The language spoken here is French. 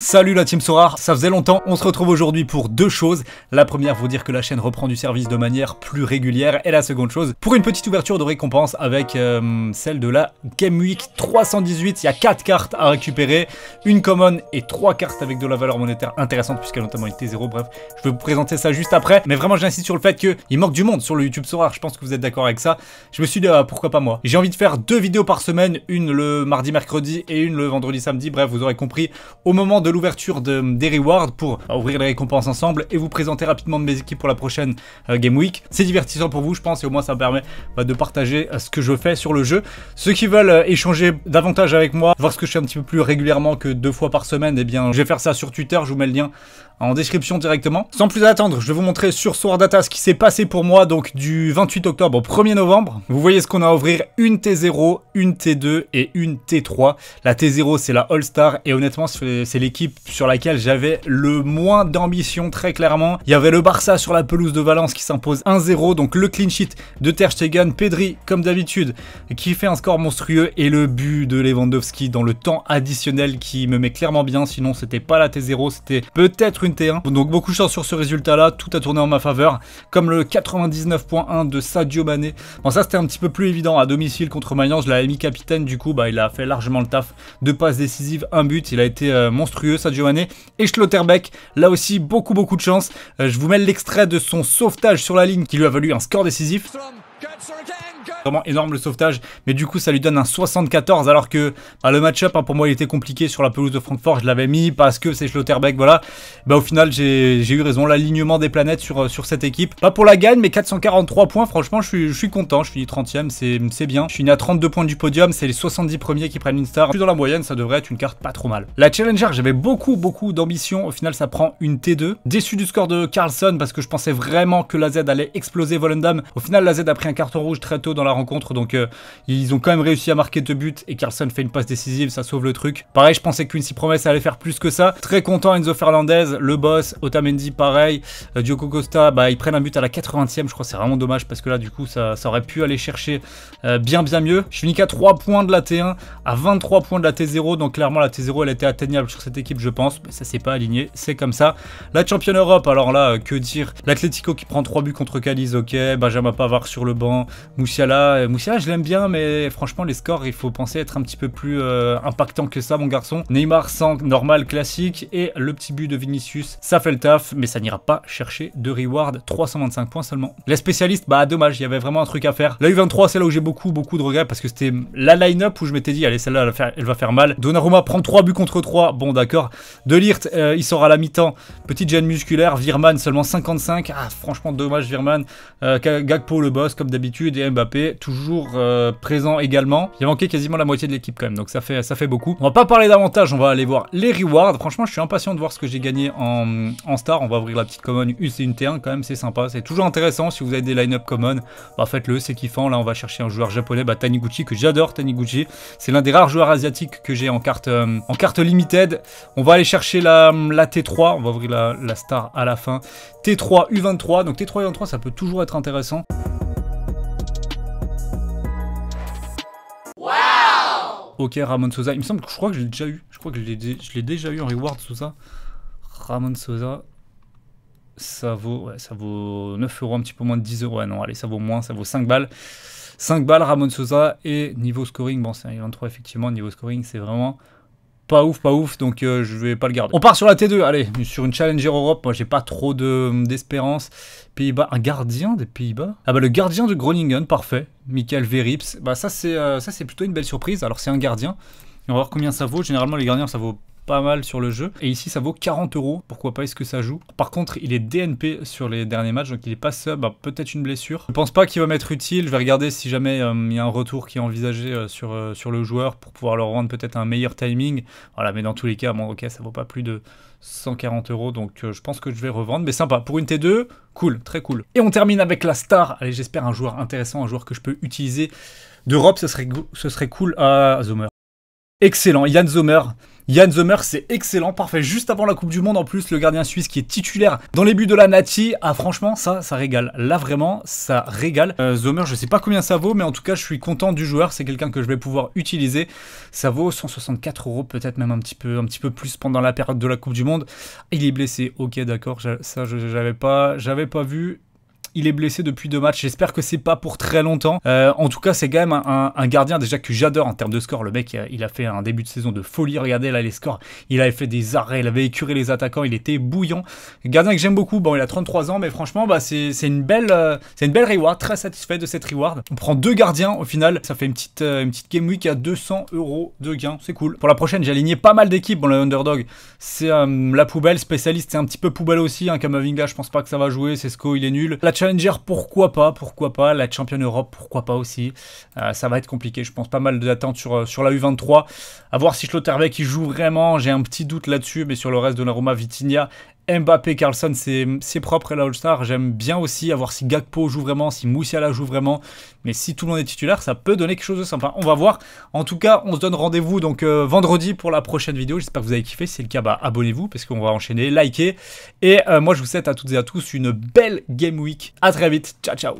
Salut la team Sorare, ça faisait longtemps, on se retrouve aujourd'hui pour deux choses. La première, vous dire que la chaîne reprend du service de manière plus régulière, et la seconde chose, pour une petite ouverture de récompense avec celle de la Game Week 318. Il y a 4 cartes à récupérer, une common et 3 cartes avec de la valeur monétaire intéressante puisqu'elle a notamment une T0, bref, je vais vous présenter ça juste après. Mais vraiment j'insiste sur le fait qu'il manque du monde sur le YouTube Sorare, je pense que vous êtes d'accord avec ça. Je me suis dit pourquoi pas moi. J'ai envie de faire 2 vidéos par semaine, une le mardi mercredi et une le vendredi samedi, bref vous aurez compris, au moment de l'ouverture des rewards pour ouvrir les récompenses ensemble et vous présenter rapidement mes équipes pour la prochaine Game Week. C'est divertissant pour vous je pense et au moins ça me permet de partager ce que je fais sur le jeu. Ceux qui veulent échanger davantage avec moi, voir ce que je fais un petit peu plus régulièrement que 2 fois par semaine, eh bien je vais faire ça sur Twitter, je vous mets le lien en description directement. Sans plus attendre, je vais vous montrer sur Sword Data ce qui s'est passé pour moi donc du 28 octobre au 1er novembre. Vous voyez ce qu'on a à ouvrir, une T0, une T2 et une T3. La T0 c'est la All-Star et honnêtement c'est l'équipe sur laquelle j'avais le moins d'ambition très clairement. Il y avait le Barça sur la pelouse de Valence qui s'impose 1-0, donc le clean sheet de Ter Stegen, Pedri comme d'habitude qui fait un score monstrueux et le but de Lewandowski dans le temps additionnel qui me met clairement bien, sinon c'était pas la T0, c'était peut-être une T1. Donc beaucoup de chance sur ce résultat là, tout a tourné en ma faveur, comme le 99.1 de Sadio Mané. Bon ça c'était un petit peu plus évident à domicile contre Mayence, je l'avais mis capitaine, du coup il a fait largement le taf, 2 passes décisives, 1 but, il a été monstrueux Sadio Mané. Et Schlotterbeck, là aussi beaucoup de chance, je vous mets l'extrait de son sauvetage sur la ligne qui lui a valu un score décisif. Vraiment énorme le sauvetage, mais du coup ça lui donne un 74 alors que le match-up pour moi il était compliqué sur la pelouse de Francfort, je l'avais mis parce que c'est Schlotterbeck, voilà. Au final j'ai eu raison, l'alignement des planètes sur cette équipe. Pas pour la gagne mais 443 points, franchement je suis content, je suis 30ème, c'est bien. Je suis à 32 points du podium, c'est les 70 premiers qui prennent une star. Plus dans la moyenne, ça devrait être une carte pas trop mal. La Challenger, j'avais beaucoup d'ambition, au final ça prend une T2. Déçu du score de Carlson parce que je pensais vraiment que la Z allait exploser Volendam. Au final la Z a pris un carton rouge très tôt dans la rencontre, donc ils ont quand même réussi à marquer 2 buts et Carlson fait une passe décisive, ça sauve le truc. Pareil, je pensais que Quincy Promes allait faire plus que ça. Très content, Enzo Fernandez, le boss, Otamendi pareil, Diogo Costa, ils prennent un but à la 80e, je crois, c'est vraiment dommage parce que là du coup ça aurait pu aller chercher bien mieux. Je finis qu'à 3 points de la T1, à 23 points de la T0, donc clairement la T0 elle était atteignable sur cette équipe je pense, mais ça s'est pas aligné, c'est comme ça. La Championne Europe, alors là que dire, l'Atlético qui prend 3 buts contre Cadiz, ok, Benjamin Pavard sur le banc, Moussiala je l'aime bien mais franchement les scores il faut penser être un petit peu plus impactant que ça mon garçon. Neymar 100 normal classique et le petit but de Vinicius ça fait le taf mais ça n'ira pas chercher de reward, 325 points seulement. Les spécialistes, dommage, il y avait vraiment un truc à faire. La U23 c'est là où j'ai beaucoup de regrets parce que c'était la line-up où je m'étais dit allez celle-là elle va faire mal. Donnarumma prend 3 buts contre 3, bon d'accord. De Ligt il sort à la mi-temps, petite gêne musculaire. Virman seulement 55, franchement dommage Virman. Gakpo le boss comme d'habitude et Mbappé toujours présent également. Il a manqué quasiment la moitié de l'équipe quand même, donc ça fait beaucoup. On va pas parler davantage, on va aller voir les rewards. Franchement je suis impatient de voir ce que j'ai gagné en star. On va ouvrir la petite common, c'est une T1 quand même, c'est sympa, c'est toujours intéressant. Si vous avez des line-up common, faites-le, c'est kiffant. Là on va chercher un joueur japonais, Taniguchi, que j'adore. Taniguchi c'est l'un des rares joueurs asiatiques que j'ai en carte limited. On va aller chercher la T3, on va ouvrir la star à la fin. T3 U23, donc T3 U23 ça peut toujours être intéressant. Ok, Ramon Sosa, il me semble que je crois que je l'ai déjà eu. Je crois que je l'ai déjà eu en reward Sosa. Ramon Sosa, ça vaut 9 euros, un petit peu moins de 10 euros. Ouais, non, allez, ça vaut moins, ça vaut 5 balles. 5 balles, Ramon Sosa. Et niveau scoring, bon, c'est un 23 effectivement. Niveau scoring, c'est vraiment pas ouf, donc je vais pas le garder. On part sur la T2, allez, sur une Challenger Europe. Moi, j'ai pas trop d'espérance. Pays-Bas, un gardien des Pays-Bas. Le gardien de Groningen, parfait. Michael Verips. Ça, c'est plutôt une belle surprise. Alors, c'est un gardien. On va voir combien ça vaut. Généralement, les gardiens, ça vaut pas mal sur le jeu. Et ici, ça vaut 40 euros. Pourquoi pas, est-ce que ça joue? Par contre, il est DNP sur les derniers matchs, donc il est pas sub. Peut-être une blessure. Je pense pas qu'il va m'être utile. Je vais regarder si jamais il y a un retour qui est envisagé sur le joueur pour pouvoir leur rendre peut-être un meilleur timing. Voilà, mais dans tous les cas, bon, ok, ça vaut pas plus de 140 euros, donc je pense que je vais revendre. Mais sympa, pour une T2, cool, très cool. Et on termine avec la star. Allez, j'espère un joueur intéressant, un joueur que je peux utiliser d'Europe, ce serait cool. Zomer. Excellent, Yann Zomer. Yann Sommer, c'est excellent, parfait. Juste avant la Coupe du Monde, en plus, le gardien suisse qui est titulaire dans les buts de la Nati. Ah, franchement, ça régale. Là, vraiment, ça régale. Sommer, je sais pas combien ça vaut, mais en tout cas, je suis content du joueur. C'est quelqu'un que je vais pouvoir utiliser. Ça vaut 164 €, peut-être même un petit peu plus pendant la période de la Coupe du Monde. Il est blessé. Ok, d'accord. Ça, j'avais pas vu. Il est blessé depuis 2 matchs, j'espère que c'est pas pour très longtemps. En tout cas, c'est quand même un gardien déjà que j'adore en termes de score. Le mec, il a fait un début de saison de folie. Regardez là les scores. Il avait fait des arrêts, il avait écuré les attaquants, il était bouillant. Gardien que j'aime beaucoup. Bon, il a 33 ans, mais franchement, bah, c'est une belle reward. Très satisfait de cette reward. On prend 2 gardiens au final. Ça fait une petite game week à 200 € de gain. C'est cool. Pour la prochaine, j'ai aligné pas mal d'équipes. Bon, le underdog, c'est la poubelle. Spécialiste, c'est un petit peu poubelle aussi. Hein. Kamavinga, je pense pas que ça va jouer. Sesko, il est nul. La Challenger, pourquoi pas, la championne Europe, pourquoi pas aussi. Ça va être compliqué, je pense, pas mal d'attentes sur la U23. À voir si Schlotterbeck il joue vraiment, j'ai un petit doute là-dessus, mais sur le reste de la Roma, Vitinha, Mbappé, Carlson, c'est propre et la All-Star. J'aime bien aussi à voir si Gakpo joue vraiment, si Moussiala joue vraiment. Mais si tout le monde est titulaire, ça peut donner quelque chose de sympa. On va voir. En tout cas, on se donne rendez-vous donc vendredi pour la prochaine vidéo. J'espère que vous avez kiffé. Si c'est le cas, bah, abonnez-vous parce qu'on va enchaîner, likez. Et moi, je vous souhaite à toutes et à tous une belle Game Week. À très vite. Ciao, ciao.